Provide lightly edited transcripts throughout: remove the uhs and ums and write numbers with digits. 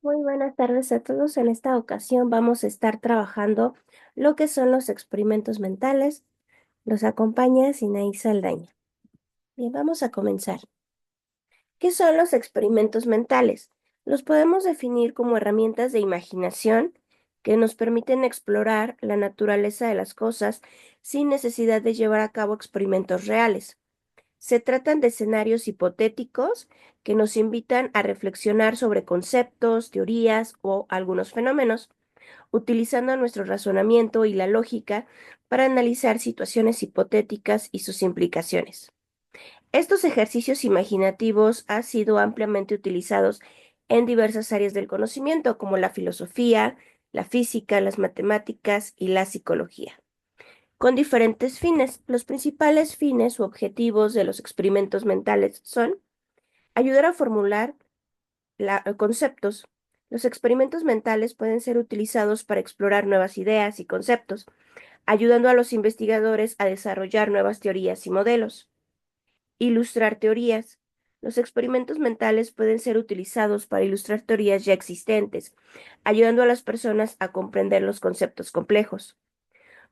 Muy buenas tardes a todos. En esta ocasión vamos a estar trabajando lo que son los experimentos mentales. Los acompaña Sinaí Saldaña. Bien, vamos a comenzar. ¿Qué son los experimentos mentales? Los podemos definir como herramientas de imaginación que nos permiten explorar la naturaleza de las cosas sin necesidad de llevar a cabo experimentos reales. Se tratan de escenarios hipotéticos que nos invitan a reflexionar sobre conceptos, teorías o algunos fenómenos, utilizando nuestro razonamiento y la lógica para analizar situaciones hipotéticas y sus implicaciones. Estos ejercicios imaginativos han sido ampliamente utilizados en diversas áreas del conocimiento, como la filosofía, la física, las matemáticas y la psicología, con diferentes fines. Los principales fines u objetivos de los experimentos mentales son ayudar a formular conceptos. Los experimentos mentales pueden ser utilizados para explorar nuevas ideas y conceptos, ayudando a los investigadores a desarrollar nuevas teorías y modelos. Ilustrar teorías. Los experimentos mentales pueden ser utilizados para ilustrar teorías ya existentes, ayudando a las personas a comprender los conceptos complejos.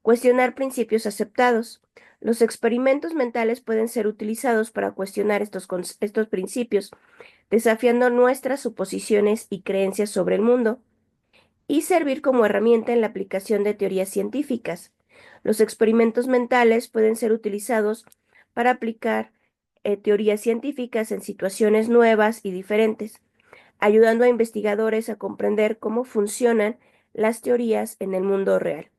Cuestionar principios aceptados. Los experimentos mentales pueden ser utilizados para cuestionar estos principios, desafiando nuestras suposiciones y creencias sobre el mundo, y servir como herramienta en la aplicación de teorías científicas. Los experimentos mentales pueden ser utilizados para aplicar teorías científicas en situaciones nuevas y diferentes, ayudando a investigadores a comprender cómo funcionan las teorías en el mundo real.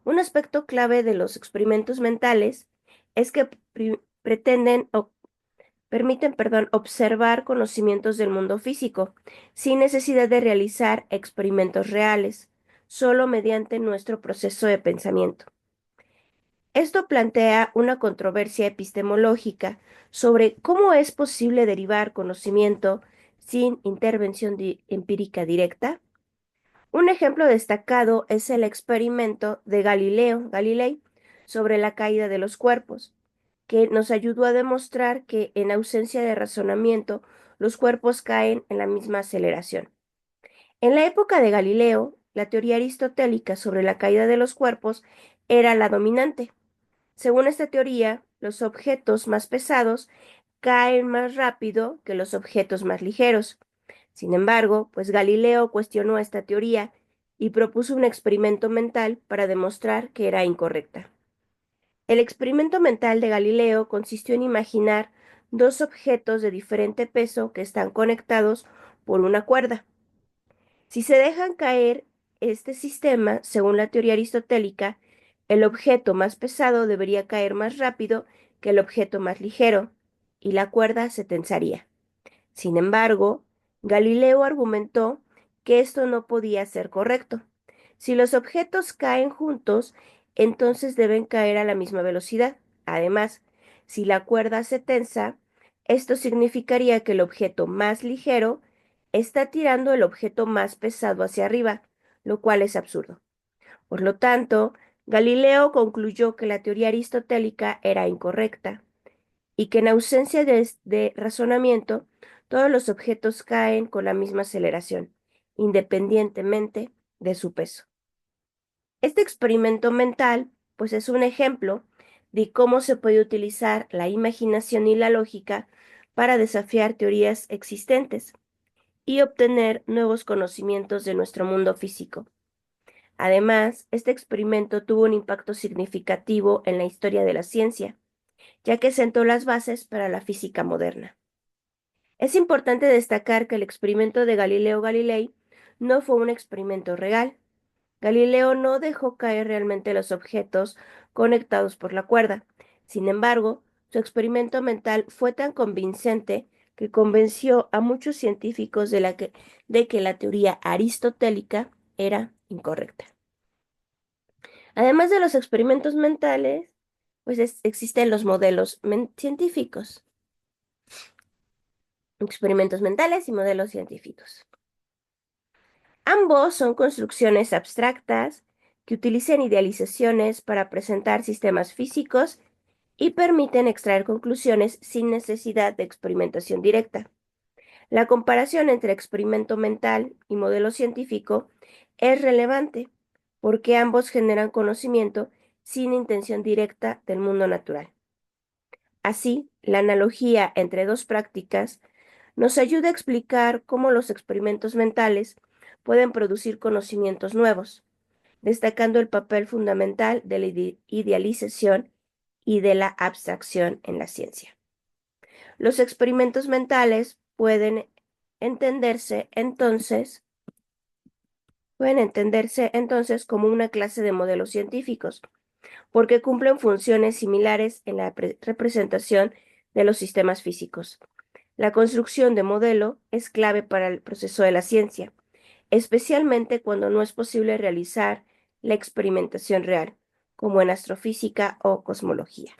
Un aspecto clave de los experimentos mentales es que pretenden o permiten, observar conocimientos del mundo físico, sin necesidad de realizar experimentos reales, solo mediante nuestro proceso de pensamiento. Esto plantea una controversia epistemológica sobre cómo es posible derivar conocimiento sin intervención empírica directa. Un ejemplo destacado es el experimento de Galileo Galilei sobre la caída de los cuerpos, que nos ayudó a demostrar que en ausencia de razonamiento los cuerpos caen en la misma aceleración. En la época de Galileo, la teoría aristotélica sobre la caída de los cuerpos era la dominante. Según esta teoría, los objetos más pesados caen más rápido que los objetos más ligeros. Sin embargo, pues Galileo cuestionó esta teoría y propuso un experimento mental para demostrar que era incorrecta. El experimento mental de Galileo consistió en imaginar dos objetos de diferente peso que están conectados por una cuerda. Si se dejan caer este sistema, según la teoría aristotélica, el objeto más pesado debería caer más rápido que el objeto más ligero, y la cuerda se tensaría. Sin embargo, Galileo argumentó que esto no podía ser correcto. Si los objetos caen juntos, entonces deben caer a la misma velocidad. Además, si la cuerda se tensa, esto significaría que el objeto más ligero está tirando el objeto más pesado hacia arriba, lo cual es absurdo. Por lo tanto, Galileo concluyó que la teoría aristotélica era incorrecta y que en ausencia de razonamiento, todos los objetos caen con la misma aceleración, independientemente de su peso. Este experimento mental, pues es un ejemplo de cómo se puede utilizar la imaginación y la lógica para desafiar teorías existentes y obtener nuevos conocimientos de nuestro mundo físico. Además, este experimento tuvo un impacto significativo en la historia de la ciencia, ya que sentó las bases para la física moderna. Es importante destacar que el experimento de Galileo Galilei no fue un experimento real. Galileo no dejó caer realmente los objetos conectados por la cuerda. Sin embargo, su experimento mental fue tan convincente que convenció a muchos científicos de que la teoría aristotélica era incorrecta. Además de los experimentos mentales, pues existen los modelos científicos, experimentos mentales y modelos científicos. Ambos son construcciones abstractas que utilizan idealizaciones para presentar sistemas físicos y permiten extraer conclusiones sin necesidad de experimentación directa. La comparación entre experimento mental y modelo científico es relevante porque ambos generan conocimiento sin intención directa del mundo natural. Así, la analogía entre dos prácticas nos ayuda a explicar cómo los experimentos mentales pueden producir conocimientos nuevos, destacando el papel fundamental de la idealización y de la abstracción en la ciencia. Los experimentos mentales pueden entenderse entonces como una clase de modelos científicos, porque cumplen funciones similares en la representación de los sistemas físicos. La construcción de modelo es clave para el proceso de la ciencia, especialmente cuando no es posible realizar la experimentación real, como en astrofísica o cosmología.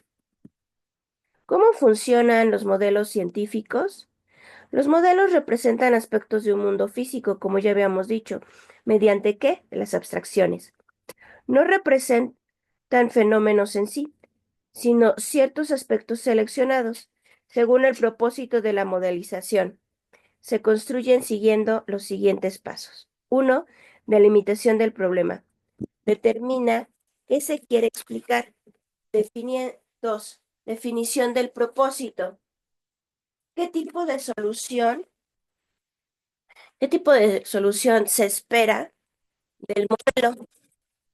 ¿Cómo funcionan los modelos científicos? Los modelos representan aspectos de un mundo físico, como ya habíamos dicho, ¿mediante qué? Las abstracciones. No representan fenómenos en sí, sino ciertos aspectos seleccionados, según el propósito de la modelización. Se construyen siguiendo los siguientes pasos. 1. Delimitación del problema. Determina qué se quiere explicar. 2. Definición del propósito. ¿Qué tipo de solución? ¿Qué tipo de solución se espera del modelo?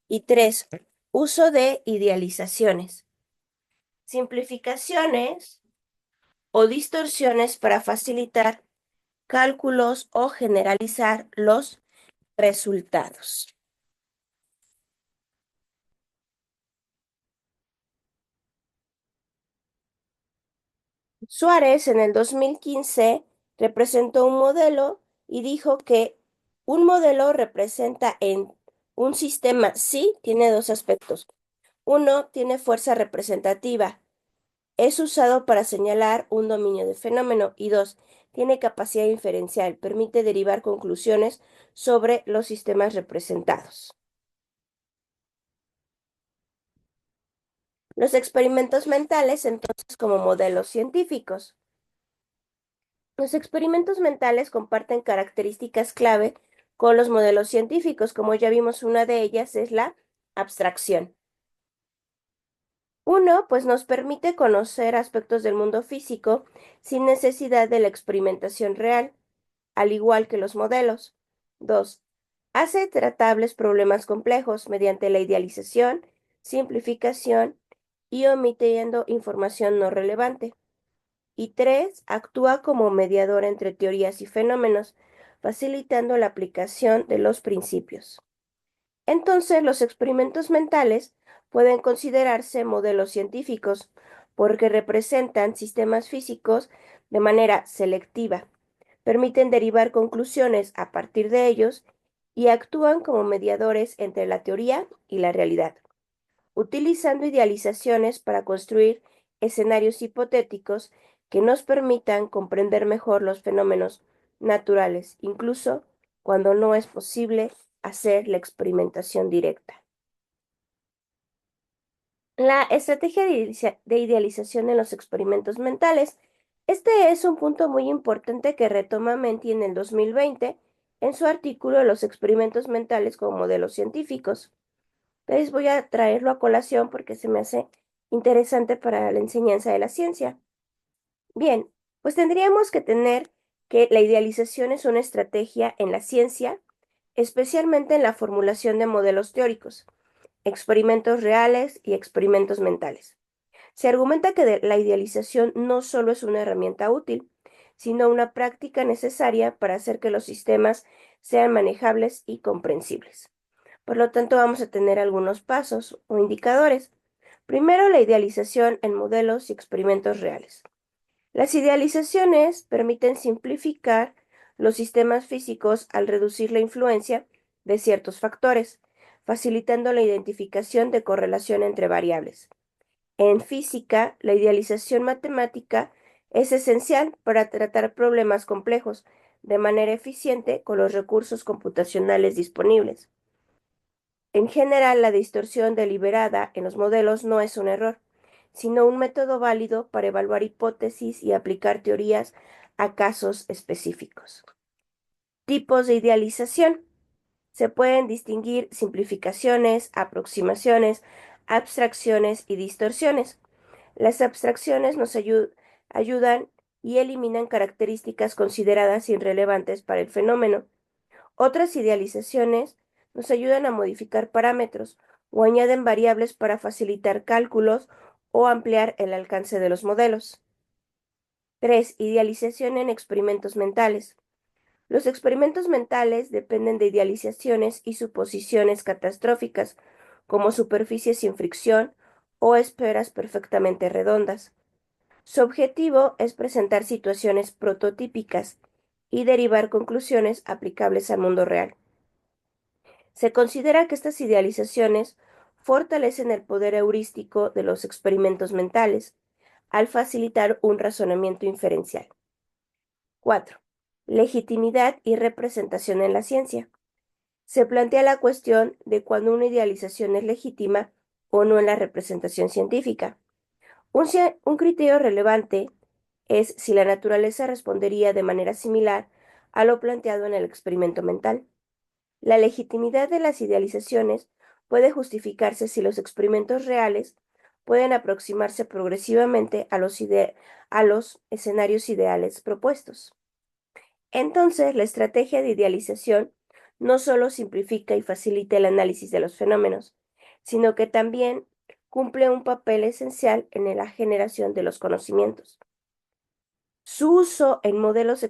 Y 3. Uso de idealizaciones, simplificaciones o distorsiones para facilitar cálculos o generalizar los resultados. Suárez en el 2015 representó un modelo y dijo que un modelo representa en un sistema, sí, tiene dos aspectos. Uno, tiene fuerza representativa. Es usado para señalar un dominio de fenómeno. Y dos, tiene capacidad inferencial. Permite derivar conclusiones sobre los sistemas representados. Los experimentos mentales, entonces, como modelos científicos. Los experimentos mentales comparten características clave con los modelos científicos. Como ya vimos, una de ellas es la abstracción. Uno, pues nos permite conocer aspectos del mundo físico sin necesidad de la experimentación real, al igual que los modelos. Dos, hace tratables problemas complejos mediante la idealización, simplificación y omitiendo información no relevante. Y 3, actúa como mediador entre teorías y fenómenos, facilitando la aplicación de los principios. Entonces, los experimentos mentales pueden considerarse modelos científicos porque representan sistemas físicos de manera selectiva, permiten derivar conclusiones a partir de ellos y actúan como mediadores entre la teoría y la realidad, utilizando idealizaciones para construir escenarios hipotéticos que nos permitan comprender mejor los fenómenos naturales, incluso cuando no es posible hacer la experimentación directa. La estrategia de idealización en los experimentos mentales. Este es un punto muy importante que retoma Menti en el 2020 en su artículo Los experimentos mentales como modelos científicos. Entonces voy a traerlo a colación porque se me hace interesante para la enseñanza de la ciencia. Bien, pues tendríamos que tener que la idealización es una estrategia en la ciencia, especialmente en la formulación de modelos teóricos, experimentos reales y experimentos mentales. Se argumenta que la idealización no solo es una herramienta útil, sino una práctica necesaria para hacer que los sistemas sean manejables y comprensibles. Por lo tanto, vamos a tener algunos pasos o indicadores. Primero, la idealización en modelos y experimentos reales. Las idealizaciones permiten simplificar los sistemas físicos al reducir la influencia de ciertos factores, facilitando la identificación de correlación entre variables. En física, la idealización matemática es esencial para tratar problemas complejos de manera eficiente con los recursos computacionales disponibles. En general, la distorsión deliberada en los modelos no es un error, sino un método válido para evaluar hipótesis y aplicar teorías a casos específicos. Tipos de idealización. Se pueden distinguir simplificaciones, aproximaciones, abstracciones y distorsiones. Las abstracciones nos ayudan y eliminan características consideradas irrelevantes para el fenómeno. Otras idealizaciones nos ayudan a modificar parámetros o añaden variables para facilitar cálculos o ampliar el alcance de los modelos. 3. Idealización en experimentos mentales. Los experimentos mentales dependen de idealizaciones y suposiciones catastróficas, como superficies sin fricción o esferas perfectamente redondas. Su objetivo es presentar situaciones prototípicas y derivar conclusiones aplicables al mundo real. Se considera que estas idealizaciones fortalecen el poder heurístico de los experimentos mentales, al facilitar un razonamiento inferencial. 4. Legitimidad y representación en la ciencia. Se plantea la cuestión de cuándo una idealización es legítima o no en la representación científica. Un criterio relevante es si la naturaleza respondería de manera similar a lo planteado en el experimento mental. La legitimidad de las idealizaciones puede justificarse si los experimentos reales pueden aproximarse progresivamente a los escenarios ideales propuestos. Entonces, la estrategia de idealización no solo simplifica y facilita el análisis de los fenómenos, sino que también cumple un papel esencial en la generación de los conocimientos. Su uso en modelos,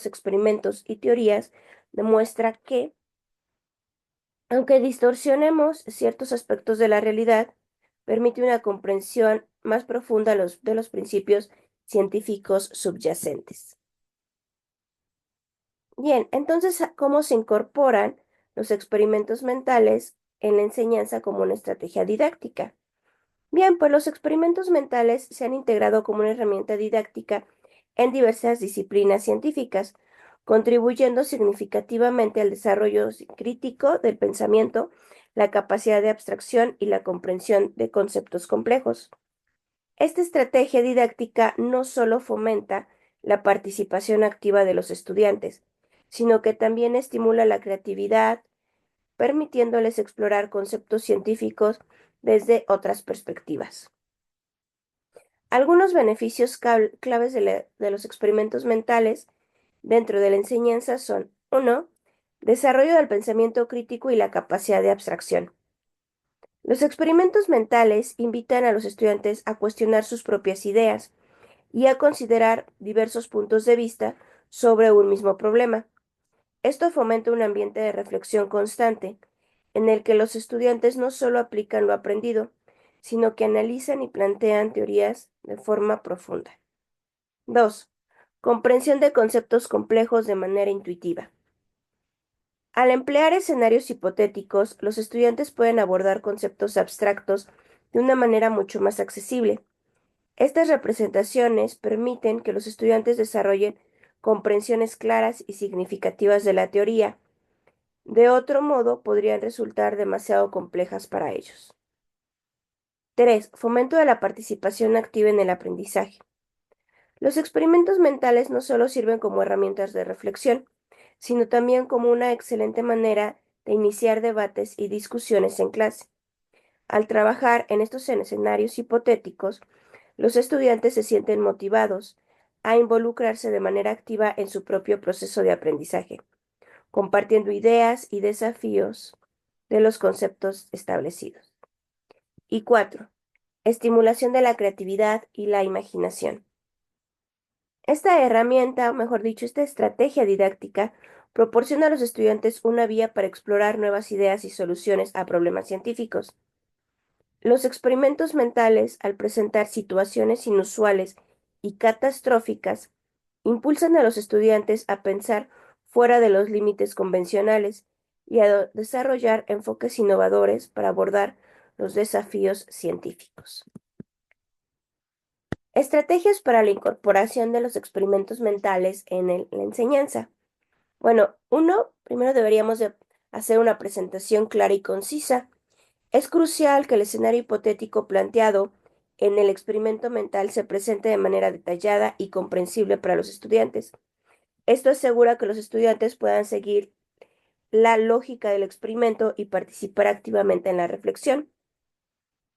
experimentos y teorías demuestra que, aunque distorsionemos ciertos aspectos de la realidad, permite una comprensión más profunda de los principios científicos subyacentes. Bien, entonces, ¿cómo se incorporan los experimentos mentales en la enseñanza como una estrategia didáctica? Bien, pues los experimentos mentales se han integrado como una herramienta didáctica en diversas disciplinas científicas, contribuyendo significativamente al desarrollo crítico del pensamiento, la capacidad de abstracción y la comprensión de conceptos complejos. Esta estrategia didáctica no solo fomenta la participación activa de los estudiantes, sino que también estimula la creatividad, permitiéndoles explorar conceptos científicos desde otras perspectivas. Algunos beneficios claves de los experimentos mentales dentro de la enseñanza son: 1. Desarrollo del pensamiento crítico y la capacidad de abstracción. Los experimentos mentales invitan a los estudiantes a cuestionar sus propias ideas y a considerar diversos puntos de vista sobre un mismo problema. Esto fomenta un ambiente de reflexión constante, en el que los estudiantes no solo aplican lo aprendido, sino que analizan y plantean teorías de forma profunda. 2. Comprensión de conceptos complejos de manera intuitiva. Al emplear escenarios hipotéticos, los estudiantes pueden abordar conceptos abstractos de una manera mucho más accesible. Estas representaciones permiten que los estudiantes desarrollen comprensiones claras y significativas de la teoría. De otro modo, podrían resultar demasiado complejas para ellos. 3. Fomento de la participación activa en el aprendizaje. Los experimentos mentales no solo sirven como herramientas de reflexión, sino también como una excelente manera de iniciar debates y discusiones en clase. Al trabajar en estos escenarios hipotéticos, los estudiantes se sienten motivados a involucrarse de manera activa en su propio proceso de aprendizaje, compartiendo ideas y desafíos de los conceptos establecidos. Y 4. Estimulación de la creatividad y la imaginación. Esta herramienta, o mejor dicho, esta estrategia didáctica, proporciona a los estudiantes una vía para explorar nuevas ideas y soluciones a problemas científicos. Los experimentos mentales, al presentar situaciones inusuales y catastróficas, impulsan a los estudiantes a pensar fuera de los límites convencionales y a desarrollar enfoques innovadores para abordar los desafíos científicos. Estrategias para la incorporación de los experimentos mentales en la enseñanza. Bueno, primero deberíamos de hacer una presentación clara y concisa. Es crucial que el escenario hipotético planteado en el experimento mental se presente de manera detallada y comprensible para los estudiantes. Esto asegura que los estudiantes puedan seguir la lógica del experimento y participar activamente en la reflexión.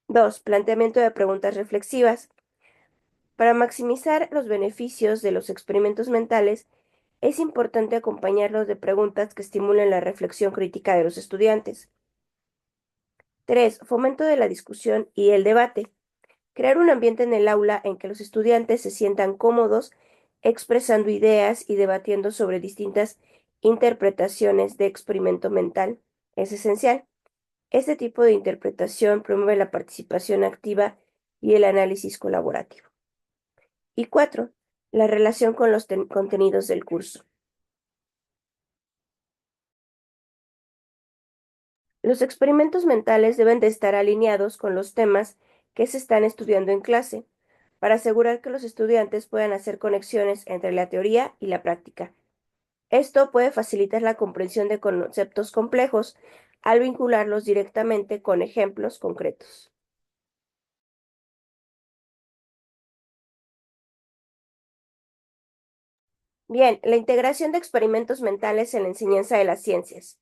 2. Planteamiento de preguntas reflexivas. Para maximizar los beneficios de los experimentos mentales, es importante acompañarlos de preguntas que estimulen la reflexión crítica de los estudiantes. 3. Fomento de la discusión y el debate. Crear un ambiente en el aula en que los estudiantes se sientan cómodos expresando ideas y debatiendo sobre distintas interpretaciones de experimento mental es esencial. Este tipo de interpretación promueve la participación activa y el análisis colaborativo. Y 4. La relación con los contenidos del curso. Los experimentos mentales deben de estar alineados con los temas que se están estudiando en clase, para asegurar que los estudiantes puedan hacer conexiones entre la teoría y la práctica. Esto puede facilitar la comprensión de conceptos complejos al vincularlos directamente con ejemplos concretos. Bien, la integración de experimentos mentales en la enseñanza de las ciencias.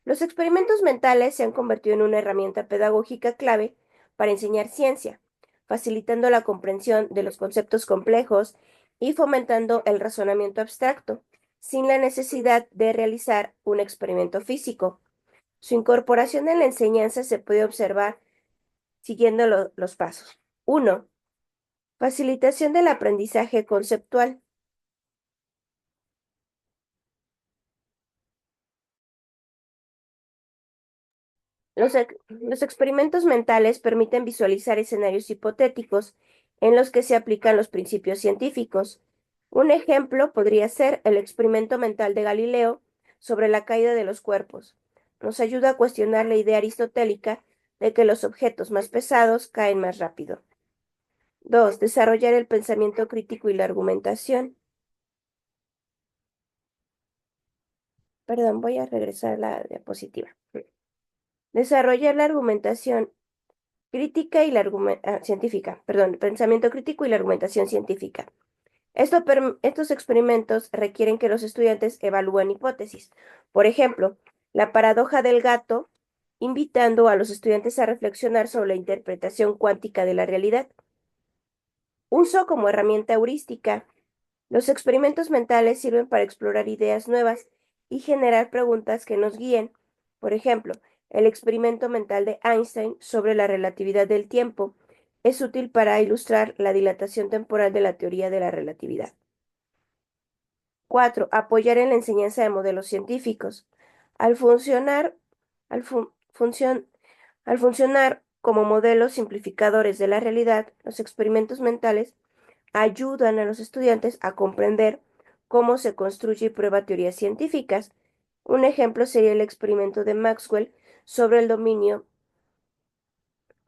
Los experimentos mentales se han convertido en una herramienta pedagógica clave para enseñar ciencia, facilitando la comprensión de los conceptos complejos y fomentando el razonamiento abstracto, sin la necesidad de realizar un experimento físico. Su incorporación en la enseñanza se puede observar siguiendo los pasos. 1. Facilitación del aprendizaje conceptual. Los experimentos mentales permiten visualizar escenarios hipotéticos en los que se aplican los principios científicos. Un ejemplo podría ser el experimento mental de Galileo sobre la caída de los cuerpos. Nos ayuda a cuestionar la idea aristotélica de que los objetos más pesados caen más rápido. 2. Desarrollar el pensamiento crítico y la argumentación. Perdón, voy a regresar a la diapositiva. Desarrollar la argumentación crítica y la científica, perdón, pensamiento crítico y la argumentación científica. Estos experimentos requieren que los estudiantes evalúen hipótesis. Por ejemplo, la paradoja del gato, invitando a los estudiantes a reflexionar sobre la interpretación cuántica de la realidad. Uso como herramienta heurística. Los experimentos mentales sirven para explorar ideas nuevas y generar preguntas que nos guíen. Por ejemplo, el experimento mental de Einstein sobre la relatividad del tiempo es útil para ilustrar la dilatación temporal de la teoría de la relatividad. 4. Apoyar en la enseñanza de modelos científicos. Al funcionar, al fun- funcion- al funcionar como modelos simplificadores de la realidad, los experimentos mentales ayudan a los estudiantes a comprender cómo se construye y prueba teorías científicas. Un ejemplo sería el experimento de Maxwell sobre el dominio.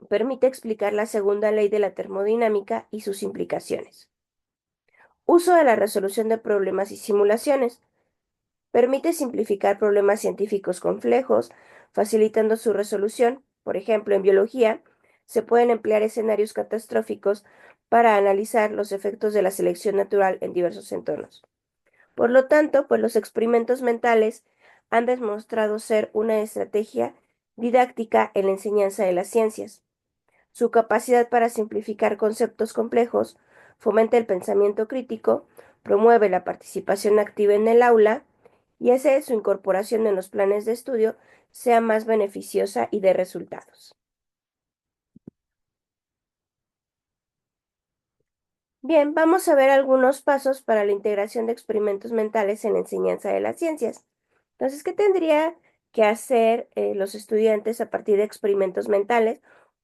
Permite explicar la segunda ley de la termodinámica y sus implicaciones. Uso de la resolución de problemas y simulaciones. Permite simplificar problemas científicos complejos, facilitando su resolución. Por ejemplo, en biología, se pueden emplear escenarios catastróficos para analizar los efectos de la selección natural en diversos entornos. Por lo tanto, pues los experimentos mentales han demostrado ser una estrategia didáctica en la enseñanza de las ciencias. Su capacidad para simplificar conceptos complejos fomenta el pensamiento crítico, promueve la participación activa en el aula y hace su incorporación en los planes de estudio sea más beneficiosa y de resultados. Bien, vamos a ver algunos pasos para la integración de experimentos mentales en la enseñanza de las ciencias. Entonces, ¿qué tendría que hacer los estudiantes a partir de experimentos mentales?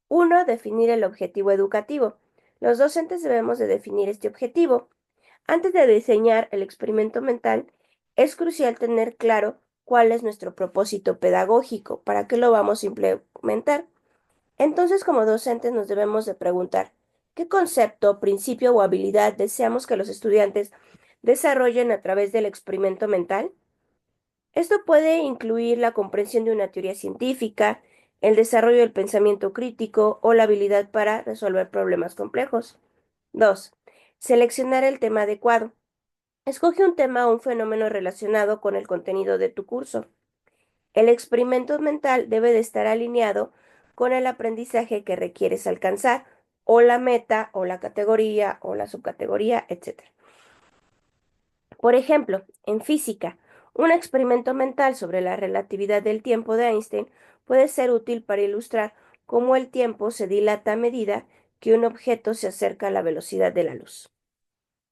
1. Definir el objetivo educativo. Los docentes debemos de definir este objetivo. Antes de diseñar el experimento mental, es crucial tener claro cuál es nuestro propósito pedagógico, para qué lo vamos a implementar. Entonces, como docentes nos debemos de preguntar, ¿qué concepto, principio o habilidad deseamos que los estudiantes desarrollen a través del experimento mental? Esto puede incluir la comprensión de una teoría científica, el desarrollo del pensamiento crítico o la habilidad para resolver problemas complejos. 2. Seleccionar el tema adecuado. Escoge un tema o un fenómeno relacionado con el contenido de tu curso. El experimento mental debe de estar alineado con el aprendizaje que requieres alcanzar, o la meta, o la categoría, o la subcategoría, etc. Por ejemplo, en física, un experimento mental sobre la relatividad del tiempo de Einstein puede ser útil para ilustrar cómo el tiempo se dilata a medida que un objeto se acerca a la velocidad de la luz.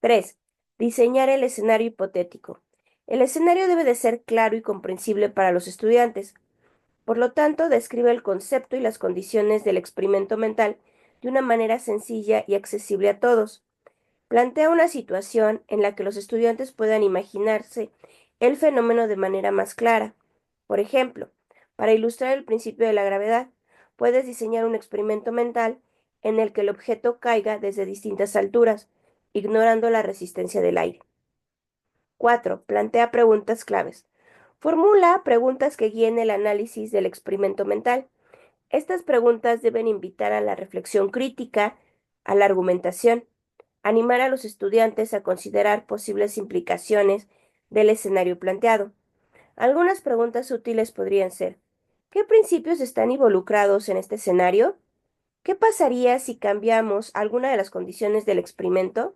3. Diseñar el escenario hipotético. El escenario debe de ser claro y comprensible para los estudiantes. Por lo tanto, describe el concepto y las condiciones del experimento mental de una manera sencilla y accesible a todos. Plantea una situación en la que los estudiantes puedan imaginarse el fenómeno de manera más clara. Por ejemplo, para ilustrar el principio de la gravedad, puedes diseñar un experimento mental en el que el objeto caiga desde distintas alturas, ignorando la resistencia del aire. 4. Plantea preguntas claves. Formula preguntas que guíen el análisis del experimento mental. Estas preguntas deben invitar a la reflexión crítica, a la argumentación, animar a los estudiantes a considerar posibles implicaciones del escenario planteado. Algunas preguntas útiles podrían ser: ¿qué principios están involucrados en este escenario? ¿Qué pasaría si cambiamos alguna de las condiciones del experimento?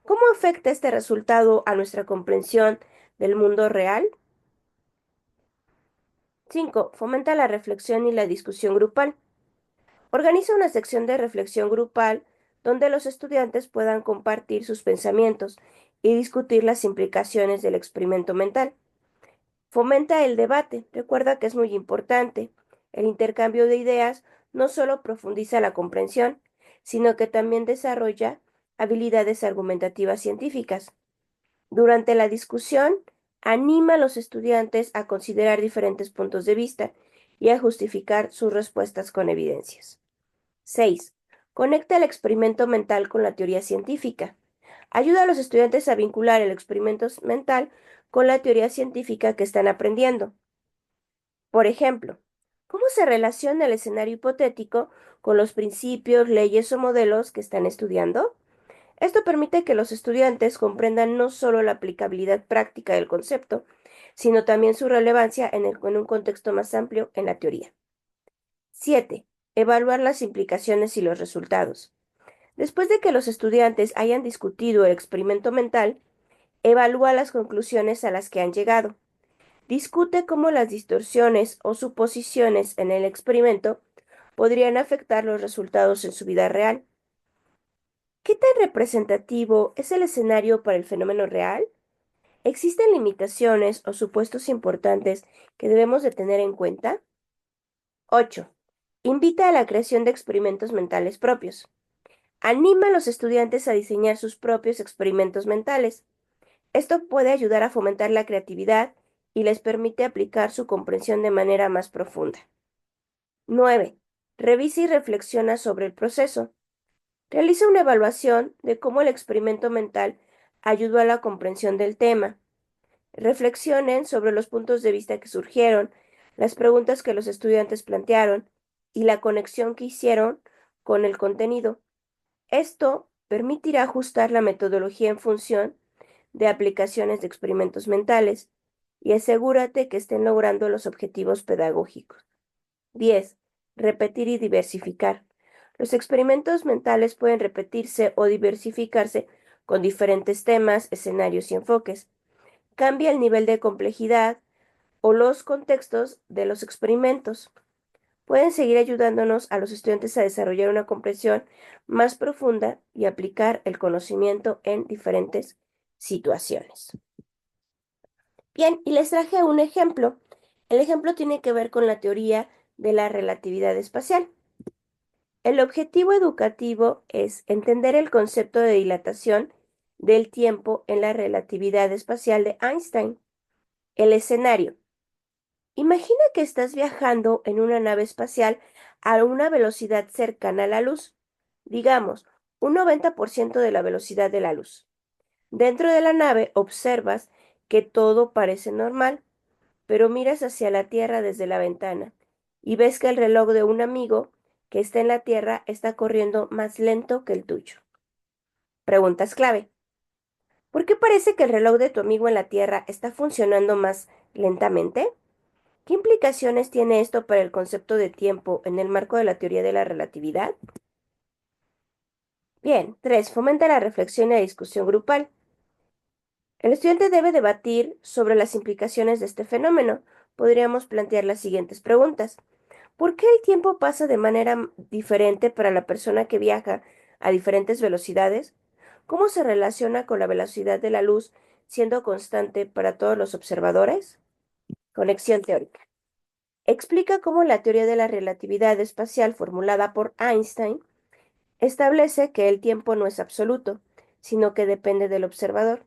¿Cómo afecta este resultado a nuestra comprensión del mundo real? 5. Fomenta la reflexión y la discusión grupal. Organiza una sección de reflexión grupal donde los estudiantes puedan compartir sus pensamientos y discutir las implicaciones del experimento mental. Fomenta el debate. Recuerda que es muy importante. El intercambio de ideas no solo profundiza la comprensión, sino que también desarrolla habilidades argumentativas científicas. Durante la discusión, anima a los estudiantes a considerar diferentes puntos de vista y a justificar sus respuestas con evidencias. 6. Conecta el experimento mental con la teoría científica. Ayuda a los estudiantes a vincular el experimento mental con la teoría científica que están aprendiendo. Por ejemplo, ¿cómo se relaciona el escenario hipotético con los principios, leyes o modelos que están estudiando? Esto permite que los estudiantes comprendan no solo la aplicabilidad práctica del concepto, sino también su relevancia en un contexto más amplio en la teoría. 7. Evaluar las implicaciones y los resultados. Después de que los estudiantes hayan discutido el experimento mental, evalúa las conclusiones a las que han llegado. Discute cómo las distorsiones o suposiciones en el experimento podrían afectar los resultados en su vida real. ¿Qué tan representativo es el escenario para el fenómeno real? ¿Existen limitaciones o supuestos importantes que debemos de tener en cuenta? 8. Invita a la creación de experimentos mentales propios. Anima a los estudiantes a diseñar sus propios experimentos mentales. Esto puede ayudar a fomentar la creatividad y les permite aplicar su comprensión de manera más profunda. 9. Revisa y reflexiona sobre el proceso. Realiza una evaluación de cómo el experimento mental ayudó a la comprensión del tema. Reflexionen sobre los puntos de vista que surgieron, las preguntas que los estudiantes plantearon y la conexión que hicieron con el contenido. Esto permitirá ajustar la metodología en función de aplicaciones de experimentos mentales y asegúrate que estén logrando los objetivos pedagógicos. 10. Repetir y diversificar. Los experimentos mentales pueden repetirse o diversificarse con diferentes temas, escenarios y enfoques. Cambia el nivel de complejidad o los contextos de los experimentos. Pueden seguir ayudándonos a los estudiantes a desarrollar una comprensión más profunda y aplicar el conocimiento en diferentes situaciones. Bien, y les traje un ejemplo. El ejemplo tiene que ver con la teoría de la relatividad espacial. El objetivo educativo es entender el concepto de dilatación del tiempo en la relatividad espacial de Einstein. El escenario: imagina que estás viajando en una nave espacial a una velocidad cercana a la luz, digamos, un 90% de la velocidad de la luz. Dentro de la nave observas que todo parece normal, pero miras hacia la Tierra desde la ventana y ves que el reloj de un amigo que está en la Tierra está corriendo más lento que el tuyo. Preguntas clave. ¿Por qué parece que el reloj de tu amigo en la Tierra está funcionando más lentamente? ¿Qué implicaciones tiene esto para el concepto de tiempo en el marco de la teoría de la relatividad? Bien, 3. Fomenta la reflexión y la discusión grupal. El estudiante debe debatir sobre las implicaciones de este fenómeno. Podríamos plantear las siguientes preguntas. ¿Por qué el tiempo pasa de manera diferente para la persona que viaja a diferentes velocidades? ¿Cómo se relaciona con la velocidad de la luz siendo constante para todos los observadores? Conexión teórica. Explica cómo la teoría de la relatividad espacial formulada por Einstein establece que el tiempo no es absoluto, sino que depende del observador.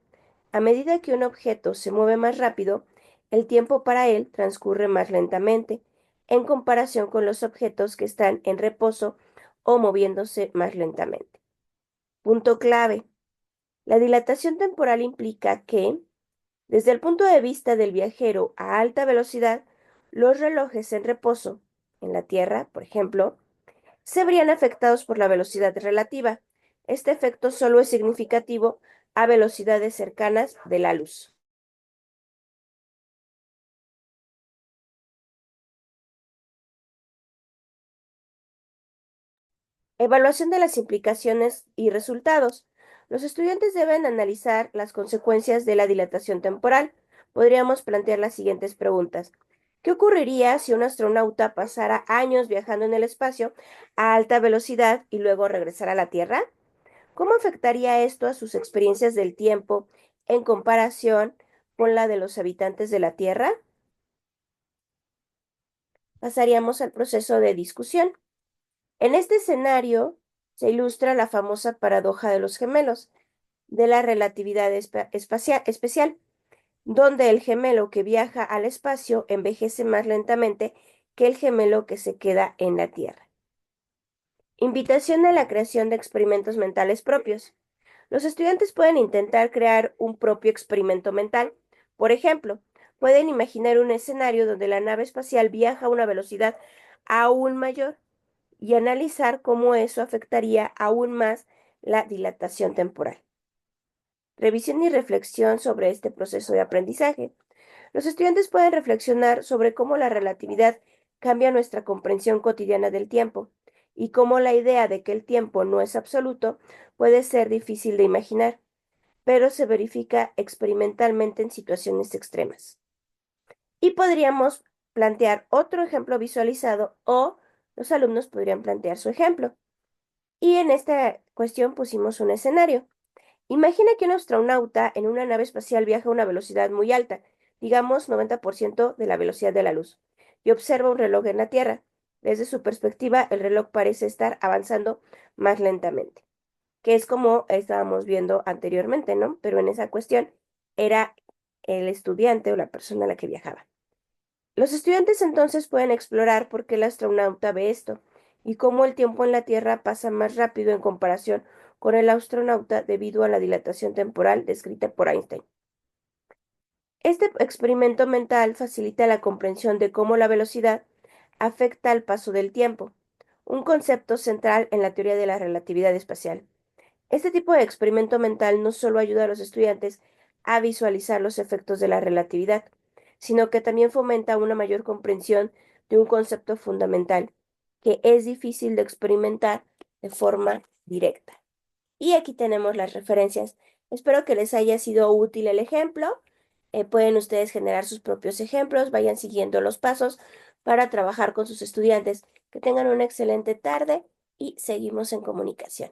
A medida que un objeto se mueve más rápido, el tiempo para él transcurre más lentamente, en comparación con los objetos que están en reposo o moviéndose más lentamente. Punto clave. La dilatación temporal implica que, desde el punto de vista del viajero a alta velocidad, los relojes en reposo, en la Tierra, por ejemplo, se verían afectados por la velocidad relativa. Este efecto solo es significativo a velocidades cercanas de la luz. Evaluación de las implicaciones y resultados. Los estudiantes deben analizar las consecuencias de la dilatación temporal. Podríamos plantear las siguientes preguntas. ¿Qué ocurriría si un astronauta pasara años viajando en el espacio a alta velocidad y luego regresara a la Tierra? ¿Cómo afectaría esto a sus experiencias del tiempo en comparación con la de los habitantes de la Tierra? Pasaríamos al proceso de discusión. En este escenario se ilustra la famosa paradoja de los gemelos de la relatividad especial, donde el gemelo que viaja al espacio envejece más lentamente que el gemelo que se queda en la Tierra. Invitación a la creación de experimentos mentales propios. Los estudiantes pueden intentar crear un propio experimento mental. Por ejemplo, pueden imaginar un escenario donde la nave espacial viaja a una velocidad aún mayor y analizar cómo eso afectaría aún más la dilatación temporal. Revisión y reflexión sobre este proceso de aprendizaje. Los estudiantes pueden reflexionar sobre cómo la relatividad cambia nuestra comprensión cotidiana del tiempo y cómo la idea de que el tiempo no es absoluto puede ser difícil de imaginar, pero se verifica experimentalmente en situaciones extremas. Y podríamos plantear otro ejemplo visualizado o los alumnos podrían plantear su ejemplo. Y en esta cuestión pusimos un escenario. Imagina que un astronauta en una nave espacial viaja a una velocidad muy alta, digamos 90% de la velocidad de la luz, y observa un reloj en la Tierra. Desde su perspectiva, el reloj parece estar avanzando más lentamente, que es como estábamos viendo anteriormente, ¿no? Pero en esa cuestión era el estudiante o la persona a la que viajaba. Los estudiantes entonces pueden explorar por qué el astronauta ve esto y cómo el tiempo en la Tierra pasa más rápido en comparación con el astronauta debido a la dilatación temporal descrita por Einstein. Este experimento mental facilita la comprensión de cómo la velocidad afecta al paso del tiempo, un concepto central en la teoría de la relatividad espacial. Este tipo de experimento mental no solo ayuda a los estudiantes a visualizar los efectos de la relatividad, sino que también fomenta una mayor comprensión de un concepto fundamental que es difícil de experimentar de forma directa. Y aquí tenemos las referencias. Espero que les haya sido útil el ejemplo. Pueden ustedes generar sus propios ejemplos, vayan siguiendo los pasos para trabajar con sus estudiantes. Que tengan una excelente tarde y seguimos en comunicación.